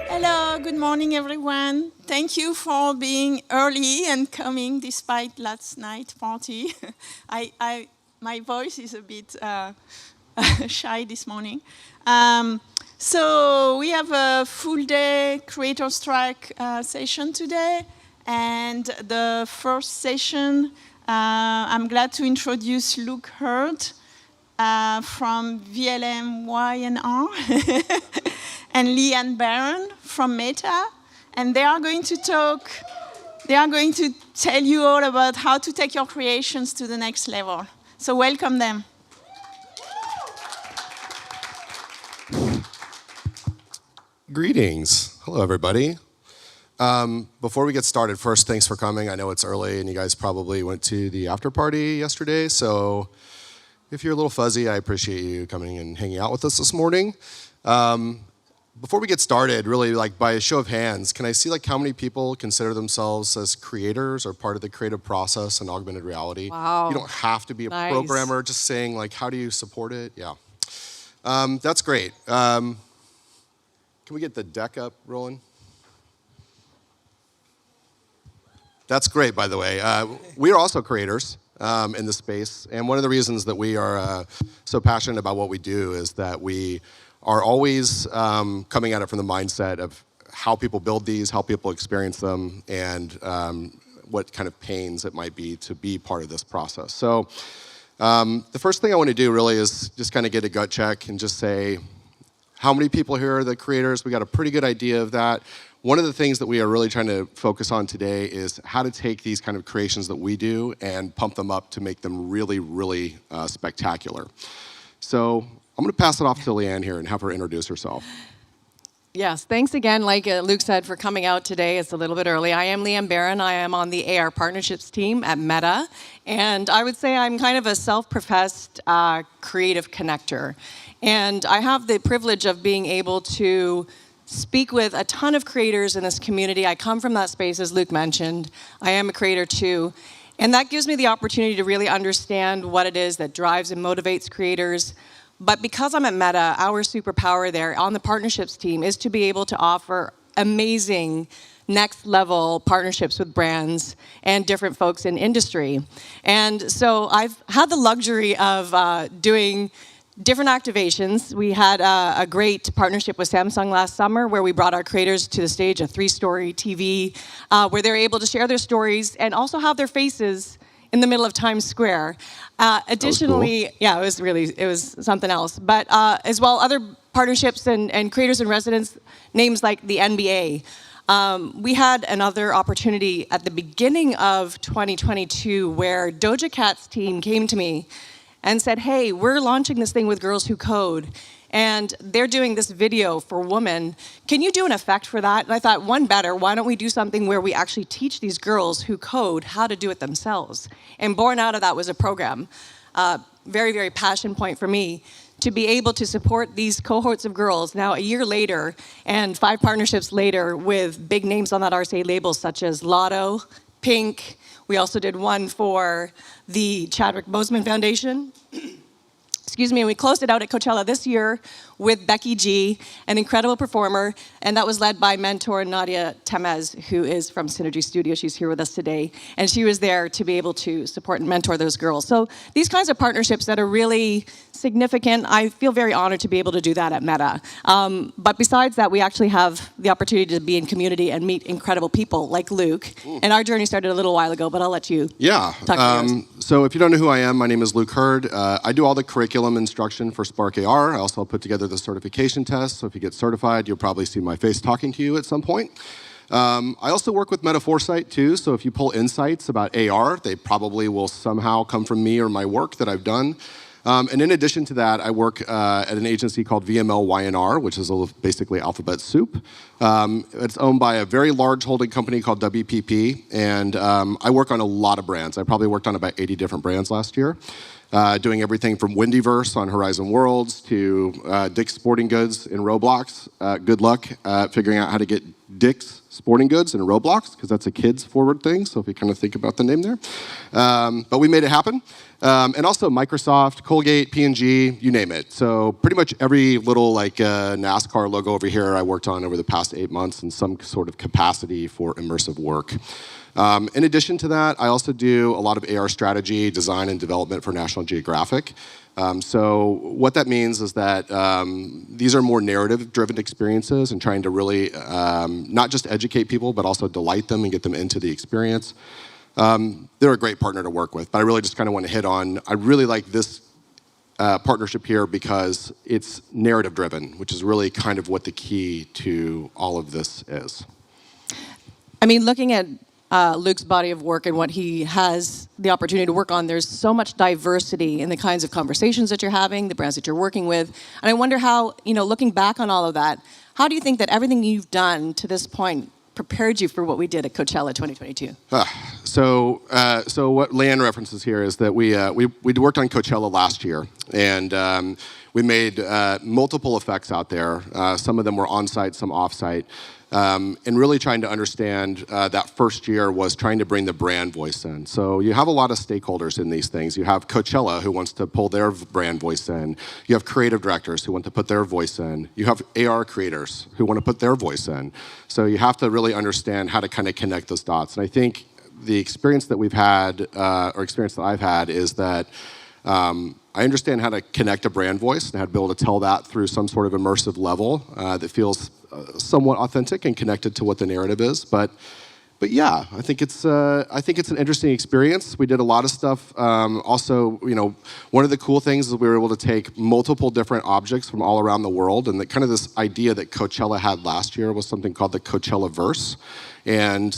Hello, good morning, everyone. Thank you for being early and coming despite last night's party. My voice is a bit shy this morning. So we have a full day Creators Track session today. And the first session, I'm glad to introduce Hurd from VLM Y&R and Lianne Baron from Meta. And they are going to tell you all about how to take your creations to the next level. So welcome them. Greetings. Hello, everybody. Before we get started, first, thanks for coming. I know it's early, and you guys probably went to the after party yesterday, so if you're a little fuzzy, I appreciate you coming and hanging out with us this morning. Before we get started, really, by a show of hands, can I see how many people consider themselves as creators or part of the creative process in augmented reality? Wow. You don't have to be a programmer, just saying, how do you support it? Yeah. That's great. Can we get the deck up rolling? That's great, by the way. We are also creators in this space, and one of the reasons that we are so passionate about what we do is that we are always coming at it from the mindset of how people build these, how people experience them, and what kind of pains it might be to be part of this process. So the first thing I want to do really is just kind of get a gut check and just say, how many people here are the creators? We got a pretty good idea of that. One of the things that we are really trying to focus on today is how to take these kind of creations that we do and pump them up to make them really, really spectacular. So I'm going to pass it off to Lianne here and have her introduce herself. Yes, thanks again, like Luke said, for coming out today. It's a little bit early. I am Lianne Baron. I am on the AR partnerships team at Meta. And I would say I'm kind of a self-professed creative connector. And I have the privilege of being able to speak with a ton of creators in this community. I come from that space, as Luke mentioned. I am a creator too. And that gives me the opportunity to really understand what it is that drives and motivates creators. But because I'm at Meta, our superpower there on the partnerships team is to be able to offer amazing next level partnerships with brands and different folks in industry. And so I've had the luxury of doing different activations. We had a great partnership with Samsung last summer where we brought our creators to the stage, a 3-story TV, where they're able to share their stories and also have their faces in the middle of Times Square. Additionally, cool. Yeah, it was something else. But as well, other partnerships and creators in residence, names like the NBA. We had another opportunity at the beginning of 2022 where Doja Cat's team came to me and said, hey, we're launching this thing with Girls Who Code, and they're doing this video for women. Can you do an effect for that? And I thought, one better, why don't we do something where we actually teach these girls who code how to do it themselves? And born out of that was a program. Very, very passion point for me to be able to support these cohorts of girls now a year later and 5 partnerships later with big names on that RCA label such as Lotto, Pink. We also did one for the Chadwick Boseman Foundation. Excuse me, and we closed it out at Coachella this year with Becky G, an incredible performer, and that was led by mentor Nadia Temez, who is from Synergy Studio. She's here with us today, and she was there to be able to support and mentor those girls. So these kinds of partnerships that are really significant, I feel very honored to be able to do that at Meta. But besides that, we actually have the opportunity to be in community and meet incredible people like Luke. And our journey started a little while ago, but I'll let you talk to yours. So if you don't know who I am, my name is Luke Hurd. I do all the curriculum instruction for Spark AR. I also put together the certification test, so if you get certified, you'll probably see my face talking to you at some point. I also work with Meta Foresight too, so if you pull insights about AR, they probably will somehow come from me or my work that I've done. And in addition to that, I work at an agency called VML Y&R, which is basically alphabet soup. It's owned by a very large holding company called WPP, and I work on a lot of brands. I probably worked on about 80 different brands last year. doing everything from Windyverse on Horizon Worlds to Dick's Sporting Goods in Roblox. Good luck figuring out how to get Dick's Sporting Goods in Roblox, because that's a kids forward thing, so if you kind of think about the name there. But we made it happen. And also Microsoft, Colgate, P&G, you name it. So pretty much every little NASCAR logo over here I worked on over the past 8 months in some sort of capacity for immersive work. In addition to that, I also do a lot of AR strategy, design, and development for National Geographic. So what that means is that these are more narrative-driven experiences and trying to really not just educate people, but also delight them and get them into the experience. They're a great partner to work with, but I really just kind of want to hit on, I really like this partnership here because it's narrative-driven, which is really kind of what the key to all of this is. I mean, looking at Luke's body of work and what he has the opportunity to work on, there's so much diversity in the kinds of conversations that you're having, the brands that you're working with. And I wonder how, looking back on all of that, how do you think that everything you've done to this point prepared you for what we did at Coachella 2022? So what Lianne references here is that we worked on Coachella last year, and we made multiple effects out there. Some of them were on-site, some off-site. And really trying to understand that first year was trying to bring the brand voice in. So you have a lot of stakeholders in these things. You have Coachella, who wants to pull their brand voice in. You have creative directors who want to put their voice in. You have AR creators who want to put their voice in. So you have to really understand how to kind of connect those dots. And I think the experience that we've had, or experience that I've had, is that I understand how to connect a brand voice and how to be able to tell that through some sort of immersive level that feels somewhat authentic and connected to what the narrative is. But yeah, I think it's an interesting experience. We did a lot of stuff. Also, one of the cool things is we were able to take multiple different objects from all around the world, and kind of this idea that Coachella had last year was something called the Coachella verse. And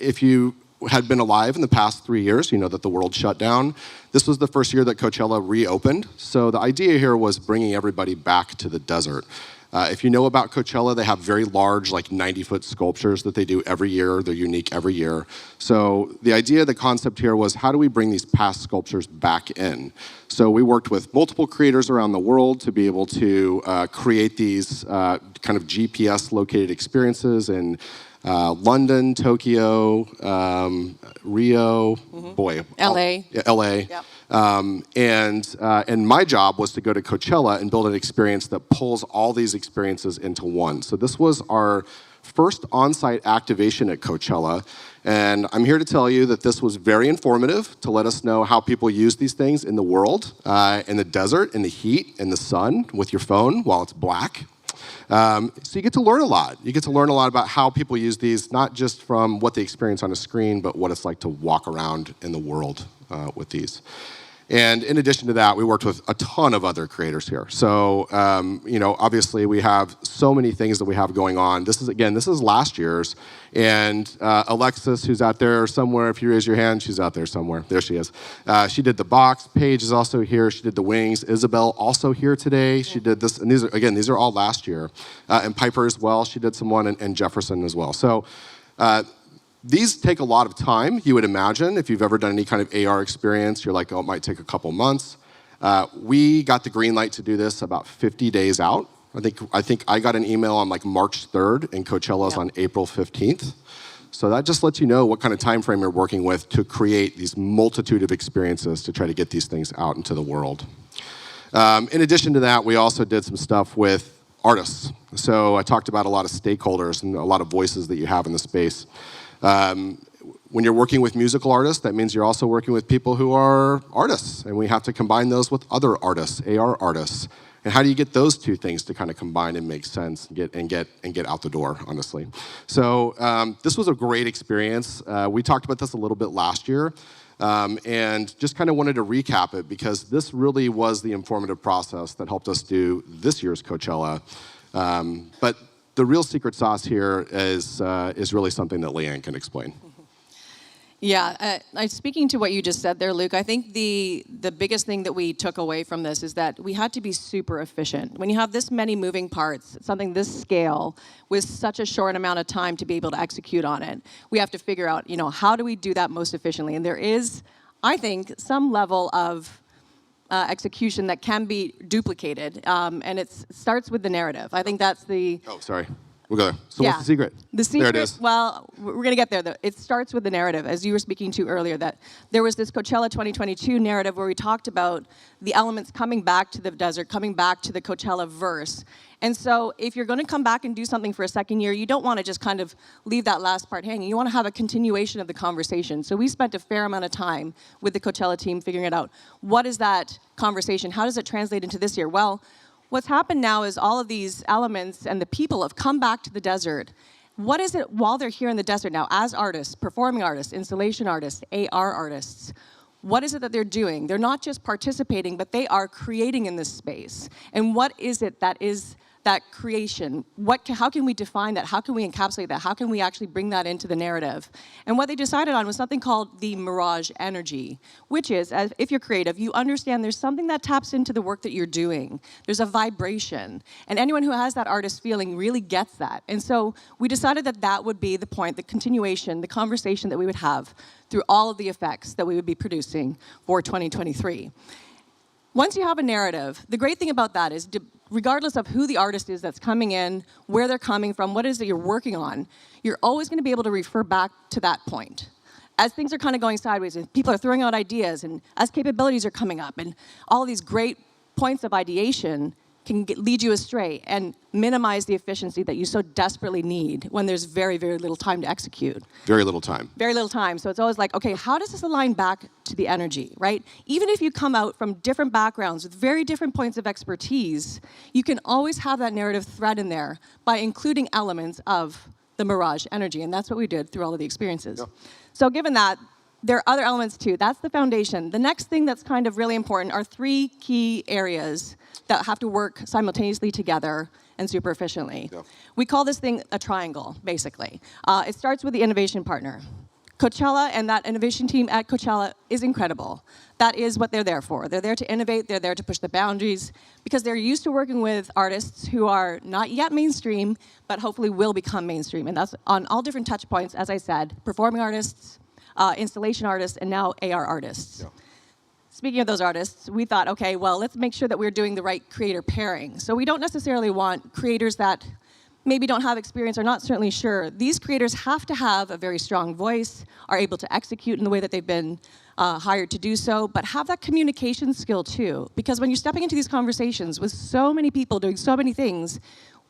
if you had been alive in the past 3 years, you know that the world shut down. This was the first year that Coachella reopened. So the idea here was bringing everybody back to the desert. If you know about Coachella, they have very large, 90-foot sculptures that they do every year. They're unique every year. So the idea, the concept here was, how do we bring these past sculptures back in? So we worked with multiple creators around the world to be able to create these kind of GPS-located experiences in London, Tokyo, Rio, LA. LA. Yep. And my job was to go to Coachella and build an experience that pulls all these experiences into one. So this was our first on-site activation at Coachella. And I'm here to tell you that this was very informative to let us know how people use these things in the world, in the desert, in the heat, in the sun, with your phone while it's black. So you get to learn a lot. You get to learn a lot about how people use these, not just from what they experience on a screen, but what it's like to walk around in the world with these. And in addition to that, we worked with a ton of other creators here. So, obviously we have so many things that we have going on. This is last year's. And Alexis, who's out there somewhere, if you raise your hand, she's out there somewhere. There she is. She did the box. Paige is also here. She did the wings. Isabel also here today. She did this. And these are all last year. And Piper as well. She did some one, and Jefferson as well. So these take a lot of time, you would imagine. If you've ever done any kind of AR experience, you're like, oh, it might take a couple months. We got the green light to do this about 50 days out. I think I got an email on March 3rd, and Coachella's on April 15th. So that just lets you know what kind of time frame you're working with to create these multitude of experiences to try to get these things out into the world. In addition to that, we also did some stuff with artists. So I talked about a lot of stakeholders and a lot of voices that you have in the space. When you're working with musical artists, that means you're also working with people who are artists, and we have to combine those with other artists, AR artists. And how do you get those two things to kind of combine and make sense and get out the door, honestly? So this was a great experience. We talked about this a little bit last year, and just kind of wanted to recap it because this really was the informative process that helped us do this year's Coachella. But the real secret sauce here is really something that Lianne can explain. Yeah, speaking to what you just said there, Luke, I think the biggest thing that we took away from this is that we had to be super efficient. When you have this many moving parts, something this scale, with such a short amount of time to be able to execute on it, we have to figure out, how do we do that most efficiently? And there is, I think, some level of execution that can be duplicated, and it starts with the narrative. I think that's the... Oh, sorry. We'll go there. So what's the secret? The secret, there it is. well, we're going to get there. Though. It starts with the narrative, as you were speaking to earlier, that there was this Coachella 2022 narrative where we talked about the elements coming back to the desert, coming back to the Coachella verse. And so if you're going to come back and do something for a second year, you don't want to just kind of leave that last part hanging. You want to have a continuation of the conversation. So we spent a fair amount of time with the Coachella team figuring it out. What is that conversation? How does it translate into this year? Well, what's happened now is all of these elements and the people have come back to the desert. What is it while they're here in the desert now as artists, performing artists, installation artists, AR artists? What is it that they're doing? They're not just participating, but they are creating in this space. And what is it that is that creation? How can we define that? How can we encapsulate that? How can we actually bring that into the narrative? And what they decided on was something called the mirage energy, which is, if you're creative, you understand there's something that taps into the work that you're doing. There's a vibration. And anyone who has that artist feeling really gets that. And so we decided that that would be the point, the continuation, the conversation that we would have through all of the effects that we would be producing for 2023. Once you have a narrative, the great thing about that is regardless of who the artist is that's coming in, where they're coming from, what it is that you're working on, you're always going to be able to refer back to that point. As things are kind of going sideways, and people are throwing out ideas, and as capabilities are coming up, and all of these great points of ideation can lead you astray and minimize the efficiency that you so desperately need when there's very, very little time to execute. Very little time. Very little time. So it's always like, okay, how does this align back to the energy, right? Even if you come out from different backgrounds with very different points of expertise, you can always have that narrative thread in there by including elements of the mirage energy. And that's what we did through all of the experiences. Yep. So given that, there are other elements too. That's the foundation. The next thing that's kind of really important are 3 key areas that have to work simultaneously together and super efficiently. Yeah. We call this thing a triangle, basically. It starts with the innovation partner. Coachella and that innovation team at Coachella is incredible. That is what they're there for. They're there to innovate, they're there to push the boundaries, because they're used to working with artists who are not yet mainstream, but hopefully will become mainstream. And that's on all different touch points, as I said, performing artists, installation artists, and now AR artists. Yeah. Speaking of those artists, we thought, okay, well, let's make sure that we're doing the right creator pairing. So we don't necessarily want creators that maybe don't have experience or not certainly sure. These creators have to have a very strong voice, are able to execute in the way that they've been hired to do so, but have that communication skill too. Because when you're stepping into these conversations with so many people doing so many things,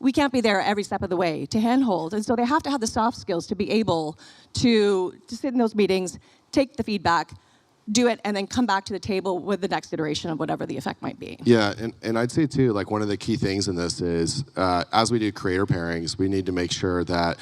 we can't be there every step of the way to handhold. And so they have to have the soft skills to be able to sit in those meetings, take the feedback, do it, and then come back to the table with the next iteration of whatever the effect might be. Yeah, and I'd say too, like one of the key things in this is, as we do creator pairings, we need to make sure that,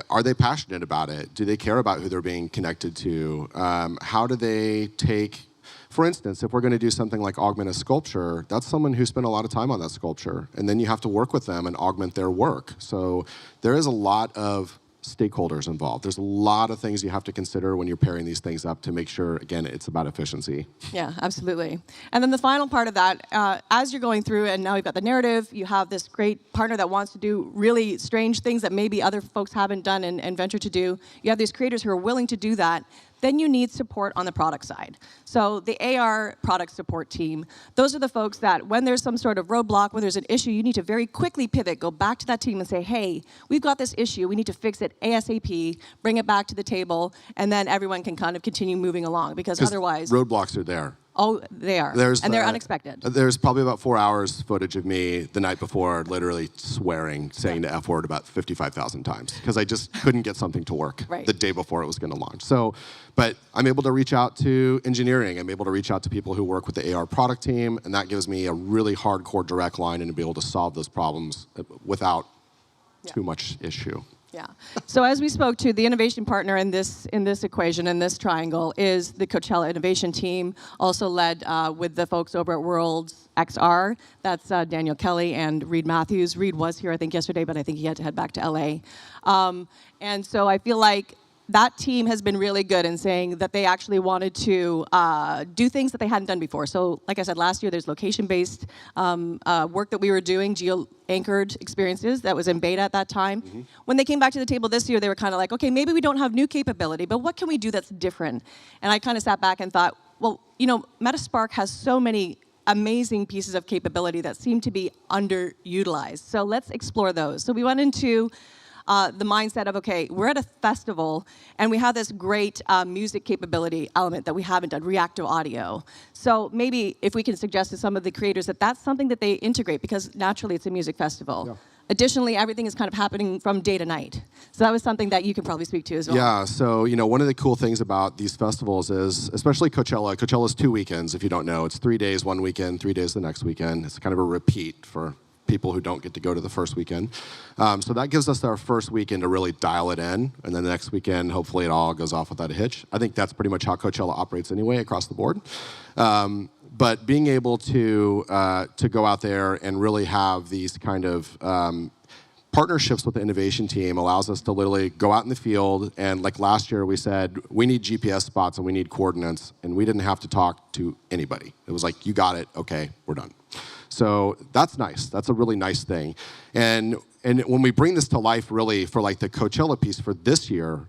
are they passionate about it? Do they care about who they're being connected to? How do they take, for instance, if we're going to do something like augment a sculpture, that's someone who spent a lot of time on that sculpture, and then you have to work with them and augment their work. So there is a lot of stakeholders involved. There's a lot of things you have to consider when you're pairing these things up to make sure, again, it's about efficiency. Yeah, absolutely. And then the final part of that, as you're going through and now you've got the narrative, you have this great partner that wants to do really strange things that maybe other folks haven't done and venture to do. You have these creators who are willing to do that. Then you need support on the product side. So the AR product support team, those are the folks that when there's some sort of roadblock, when there's an issue, you need to very quickly pivot, go back to that team and say, hey, we've got this issue, we need to fix it ASAP, bring it back to the table, and then everyone can kind of continue moving along, because otherwise... roadblocks are there. Oh, they are. And they're unexpected. There's probably about 4 hours footage of me the night before literally swearing, saying the F word about 55,000 times because I just couldn't get something to work the day before it was going to launch. So, but I'm able to reach out to engineering. I'm able to reach out to people who work with the AR product team, and that gives me a really hardcore direct line and to be able to solve those problems without too much issue. Yeah. So as we spoke to, the innovation partner in this equation, in this triangle, is the Coachella innovation team, also led with the folks over at Worlds XR. That's Daniel Kelly and Reed Matthews. Reed was here, I think, yesterday, but I think he had to head back to LA. And so I feel like that team has been really good in saying that they actually wanted to do things that they hadn't done before. So like I said, last year there's location-based work that we were doing, geo-anchored experiences that was in beta at that time. Mm-hmm. When they came back to the table this year, they were kind of like, okay, maybe we don't have new capability, but what can we do that's different? And I kind of sat back and thought, well, you know, MetaSpark has so many amazing pieces of capability that seem to be underutilized. So let's explore those. So we went into the mindset of, okay, we're at a festival and we have this great music capability element that we haven't done, reactive audio. So maybe if we can suggest to some of the creators that that's something that they integrate, because naturally it's a music festival. Yeah. Additionally, everything is kind of happening from day to night. So that was something that you can probably speak to as well. Yeah, so one of the cool things about these festivals is, especially Coachella's 2 weekends, if you don't know. It's 3 days one weekend, 3 days the next weekend. It's kind of a repeat for people who don't get to go to the first weekend. So that gives us our first weekend to really dial it in, and then the next weekend, hopefully it all goes off without a hitch. I think that's pretty much how Coachella operates anyway, across the board. But being able to go out there and really have these kind of partnerships with the innovation team allows us to literally go out in the field, and like last year we said, we need GPS spots and we need coordinates, and we didn't have to talk to anybody. It was like, you got it, okay, we're done. So that's nice. That's a really nice thing. And when we bring this to life really for like the Coachella piece for this year,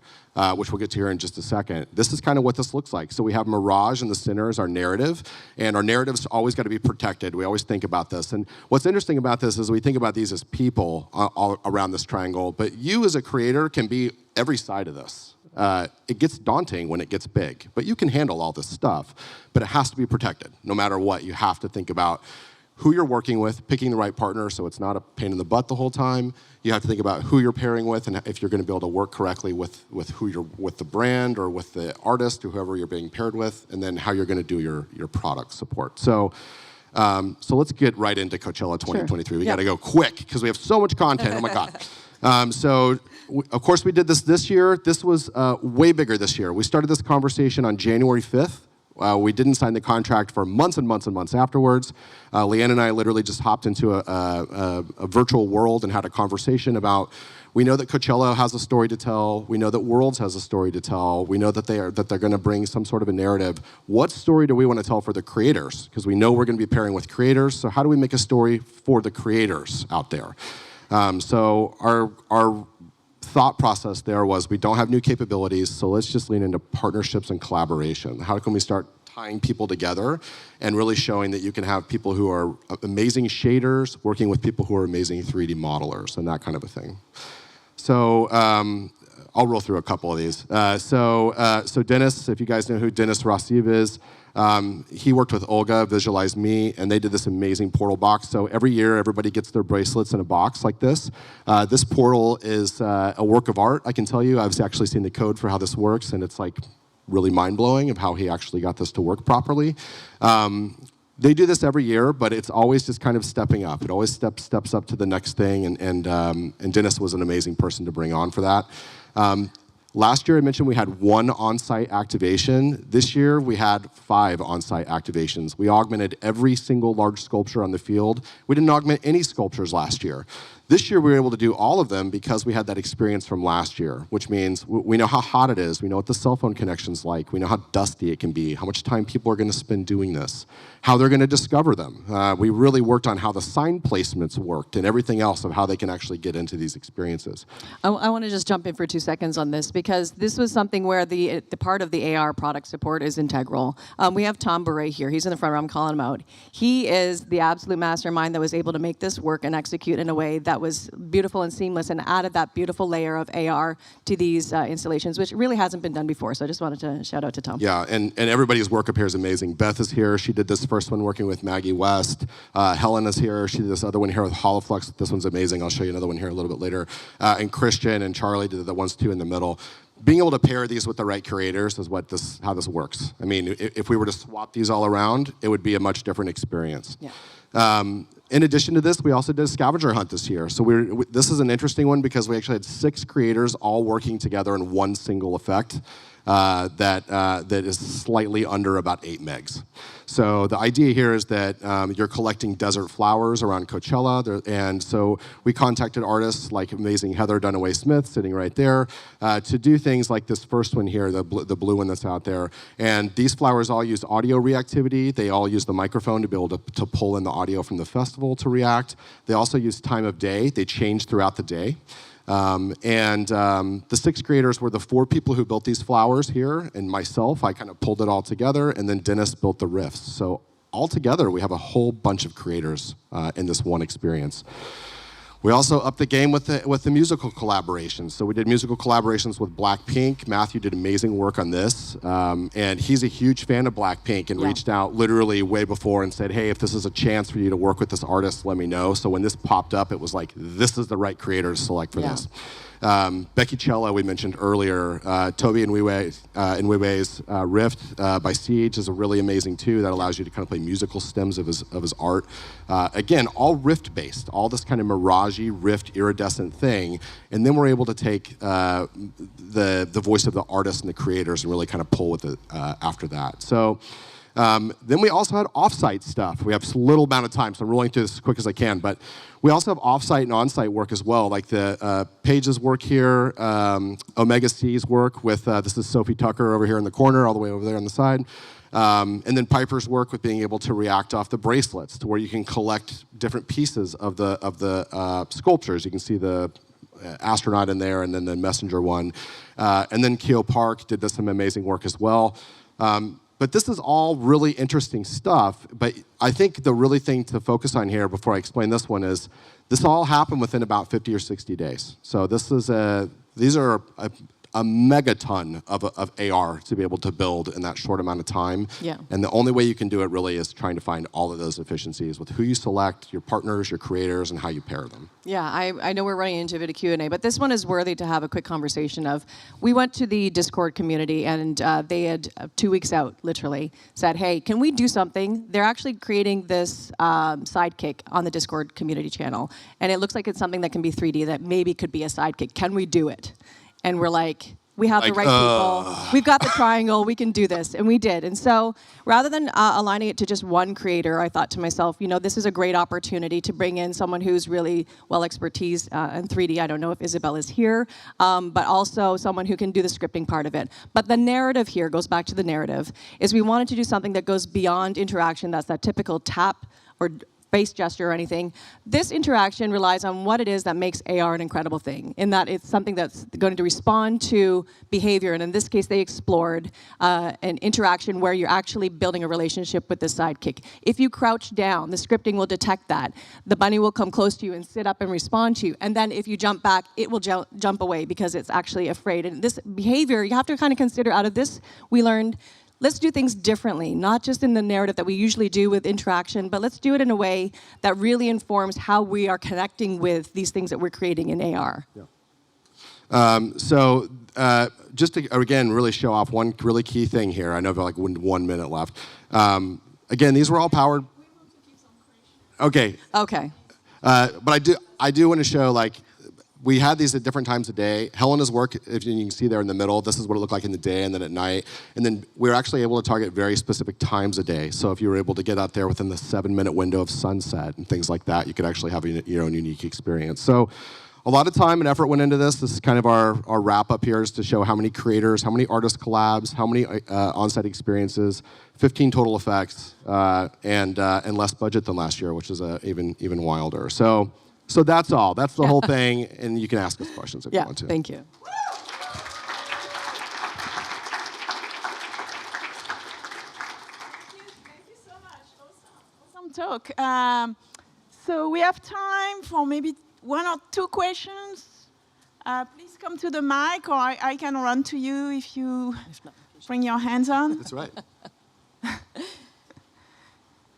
which we'll get to here in just a second, this is kind of what this looks like. So we have Mirage in the center as our narrative, and our narrative's always got to be protected. We always think about this. And what's interesting about this is we think about these as people all around this triangle, but you as a creator can be every side of this. It gets daunting when it gets big, but you can handle all this stuff, but it has to be protected. No matter what, you have to think about who you're working with, picking the right partner so it's not a pain in the butt the whole time. You have to think about who you're pairing with and if you're going to be able to work correctly with the brand or with the artist or whoever you're being paired with, and then how you're going to do your product support. So let's get right into Coachella 2023. Sure. We got to go quick because we have so much content. Oh my God. Of course we did this year. This was way bigger this year. We started this conversation on January 5th. We didn't sign the contract for months and months and months afterwards. Lianne and I literally just hopped into a virtual world and had a conversation about, we know that Coachella has a story to tell. We know that Worlds has a story to tell. We know that they're going to bring some sort of a narrative. What story do we want to tell for the creators? Because we know we're going to be pairing with creators. So how do we make a story for the creators out there? So our thought process there was, we don't have new capabilities, so let's just lean into partnerships and collaboration. How can we start tying people together and really showing that you can have people who are amazing shaders working with people who are amazing 3D modelers and that kind of a thing. So I'll roll through a couple of these. So Dennis, if you guys know who Dennis Rossiv is, he worked with Olga, Visualize Me, and they did this amazing portal box. So every year, everybody gets their bracelets in a box like this. This portal is a work of art, I can tell you. I've actually seen the code for how this works, and it's like really mind-blowing of how he actually got this to work properly. They do this every year, but it's always just kind of stepping up. It always steps up to the next thing, and Dennis was an amazing person to bring on for that. Last year, I mentioned we had 1 on-site activation. This year, we had 5 on-site activations. We augmented every single large sculpture on the field. We didn't augment any sculptures last year. This year, we were able to do all of them because we had that experience from last year, which means we know how hot it is. We know what the cell phone connection's like. We know how dusty it can be, how much time people are going to spend doing this, how they're going to discover them. We really worked on how the sign placements worked and everything else of how they can actually get into these experiences. I want to just jump in for 2 seconds on this, because this was something where the part of the AR product support is integral. We have Tom Beret here. He's in the front row. I'm calling him out. He is the absolute mastermind that was able to make this work and execute in a way that was beautiful and seamless and added that beautiful layer of AR to these installations, which really hasn't been done before. So I just wanted to shout out to Tom. Yeah, and everybody's work up here is amazing. Beth is here. She did this first one working with Maggie West. Helen is here. She did this other one here with Holoflux. This one's amazing. I'll show you another one here a little bit later. And Christian and Charlie did the ones too in the middle. Being able to pair these with the right creators is how this works. I mean, if we were to swap these all around, it would be a much different experience. Yeah. In addition to this, we also did a scavenger hunt this year. So this is an interesting one because we actually had 6 creators all working together in one single effect that is slightly under about 8 megs. So the idea here is that you're collecting desert flowers around Coachella, and so we contacted artists like amazing Heather Dunaway-Smith, sitting right there, to do things like this first one here, the blue one that's out there. And these flowers all use audio reactivity. They all use the microphone to be able to pull in the audio from the festival to react. They also use time of day. They change throughout the day. The 6 creators were the 4 people who built these flowers here, and myself. I kind of pulled it all together, and then Dennis built the riffs. So altogether, we have a whole bunch of creators in this one experience. We also upped the game with the musical collaborations. So we did musical collaborations with Blackpink. Matthew did amazing work on this. And he's a huge fan of Blackpink and reached out literally way before and said, hey, if this is a chance for you to work with this artist, let me know. So when this popped up, it was like, this is the right creator to select for this. Becky Cello, we mentioned earlier. Toby Nweiwe's Rift by Siege is a really amazing too that allows you to kind of play musical stems of his art. Again, all Rift based, all this kind of miragey, Rift, iridescent thing, and then we're able to take the voice of the artists and the creators and really kind of pull with it after that. So. Then we also had offsite stuff. We have a little amount of time, so I'm rolling through this as quick as I can. But we also have offsite and onsite work as well, like the Paige's work here, Omega C's work with, this is Sophie Tucker over here in the corner, all the way over there on the side. And then Piper's work with being able to react off the bracelets to where you can collect different pieces of the sculptures. You can see the astronaut in there and then the messenger one. And then Keo Park did some amazing work as well. But this is all really interesting stuff, but I think the really thing to focus on here before I explain this one is this all happened within about 50 or 60 days. So this is these are a megaton of AR to be able to build in that short amount of time. Yeah. And the only way you can do it really is trying to find all of those efficiencies with who you select, your partners, your creators, and how you pair them. Yeah, I know we're running into a bit of Q&A, but this one is worthy to have a quick conversation of. We went to the Discord community, and they had 2 weeks out, literally, said, hey, can we do something? They're actually creating this sidekick on the Discord community channel, and it looks like it's something that can be 3D, that maybe could be a sidekick. Can we do it? And we're like, we have the right people. We've got the triangle. We can do this. And we did. And so rather than aligning it to just one creator, I thought to myself, you know, this is a great opportunity to bring in someone who's really well expertise in 3D. I don't know if Isabel is here, but also someone who can do the scripting part of it. But the narrative here goes back to the narrative, is we wanted to do something that goes beyond interaction. That's that typical tap or face gesture or anything. This interaction relies on what it is that makes AR an incredible thing, in that it's something that's going to respond to behavior. And in this case, they explored an interaction where you're actually building a relationship with the sidekick. If you crouch down, the scripting will detect that. The bunny will come close to you and sit up and respond to you. And then if you jump back, it will jump away because it's actually afraid. And this behavior, you have to kind of consider. Out of this, we learned, let's do things differently, not just in the narrative that we usually do with interaction, but let's do it in a way that really informs how we are connecting with these things that we're creating in AR. Yeah. Just to, again, really show off one really key thing here. I know we have like 1 minute left. Again, these were all powered. Okay. Okay. But I do want to show, like, we had these at different times of day. Helena's work, if you can see there in the middle, this is what it looked like in the day and then at night. And then we were actually able to target very specific times a day. So if you were able to get out there within the 7-minute window of sunset and things like that, you could actually have your own unique experience. So a lot of time and effort went into this. This is kind of our wrap up here, is to show how many creators, how many artist collabs, how many on-site experiences, 15 total effects, and less budget than last year, which is even wilder. So that's all. That's the whole thing, and you can ask us questions if you want to. Yeah, thank you. Thank you so much. Awesome talk. So we have time for maybe 1 or 2 questions. Please come to the mic, or I can run to you if you bring your hands on. That's right.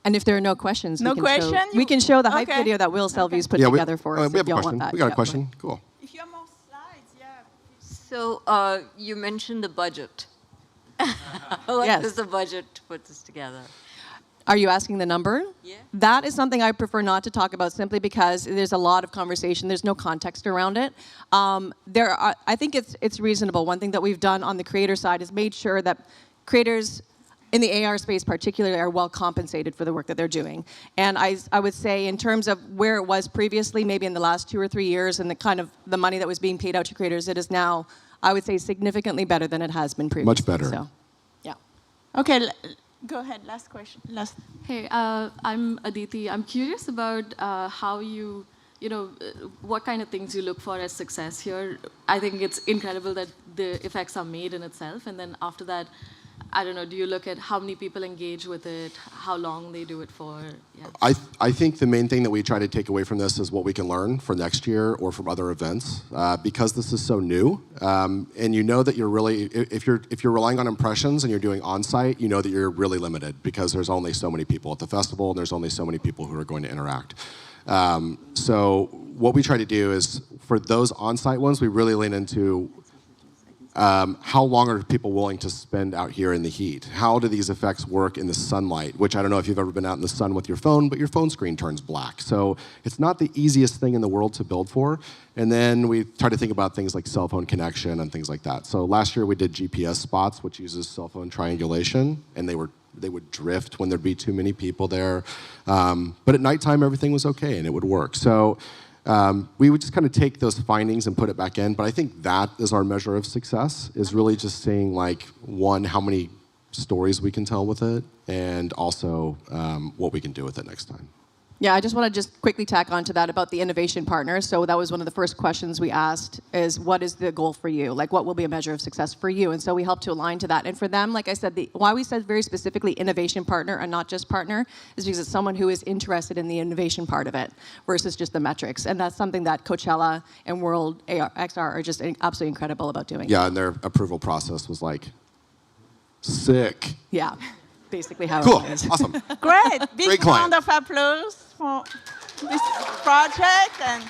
And if there are no questions, we can show the hype video that Will Selvi's put together for us. We have a question. We got a question. Cool. If you have more slides, yeah. So you mentioned the budget. What is the budget to put this together? Are you asking the number? Yeah. That is something I prefer not to talk about, simply because there's a lot of conversation. There's no context around it. I think it's reasonable. One thing that we've done on the creator side is made sure that creators in the AR space particularly are well compensated for the work that they're doing. And I would say, in terms of where it was previously, maybe in the last 2 or 3 years, and the kind of the money that was being paid out to creators, it is now, I would say, significantly better than it has been previously. Much better. So, yeah. Okay, go ahead. Last question. Hey, I'm Aditi. I'm curious about how you know, what kind of things you look for as success here. I think it's incredible that the effects are made in itself, and then after that, I don't know, do you look at how many people engage with it, how long they do it for? Yeah. I think the main thing that we try to take away from this is what we can learn for next year or from other events, because this is so new, and you know that you're really, if you're relying on impressions and you're doing on-site, you know that you're really limited because there's only so many people at the festival and there's only so many people who are going to interact. So what we try to do is, for those on-site ones, we really lean into how long are people willing to spend out here in the heat? How do these effects work in the sunlight? Which, I don't know if you've ever been out in the sun with your phone, but your phone screen turns black. So it's not the easiest thing in the world to build for. And then we try to think about things like cell phone connection and things like that. So last year we did GPS spots, which uses cell phone triangulation, and they would drift when there'd be too many people there. But at nighttime, everything was okay, and it would work. So we would just kind of take those findings and put it back in, but I think that is our measure of success, is really just seeing, like, one, how many stories we can tell with it, and also what we can do with it next time. Yeah, I just want to just quickly tack on to that about the innovation partners. So that was one of the first questions we asked, is what is the goal for you? Like, what will be a measure of success for you? And so we helped to align to that. And for them, like I said, why we said very specifically innovation partner and not just partner is because it's someone who is interested in the innovation part of it versus just the metrics. And that's something that Coachella and World XR are just absolutely incredible about doing. Yeah, and their approval process was like sick. Yeah, basically how Cool, it is. awesome. Great. Big Great client. round of applause for this project. And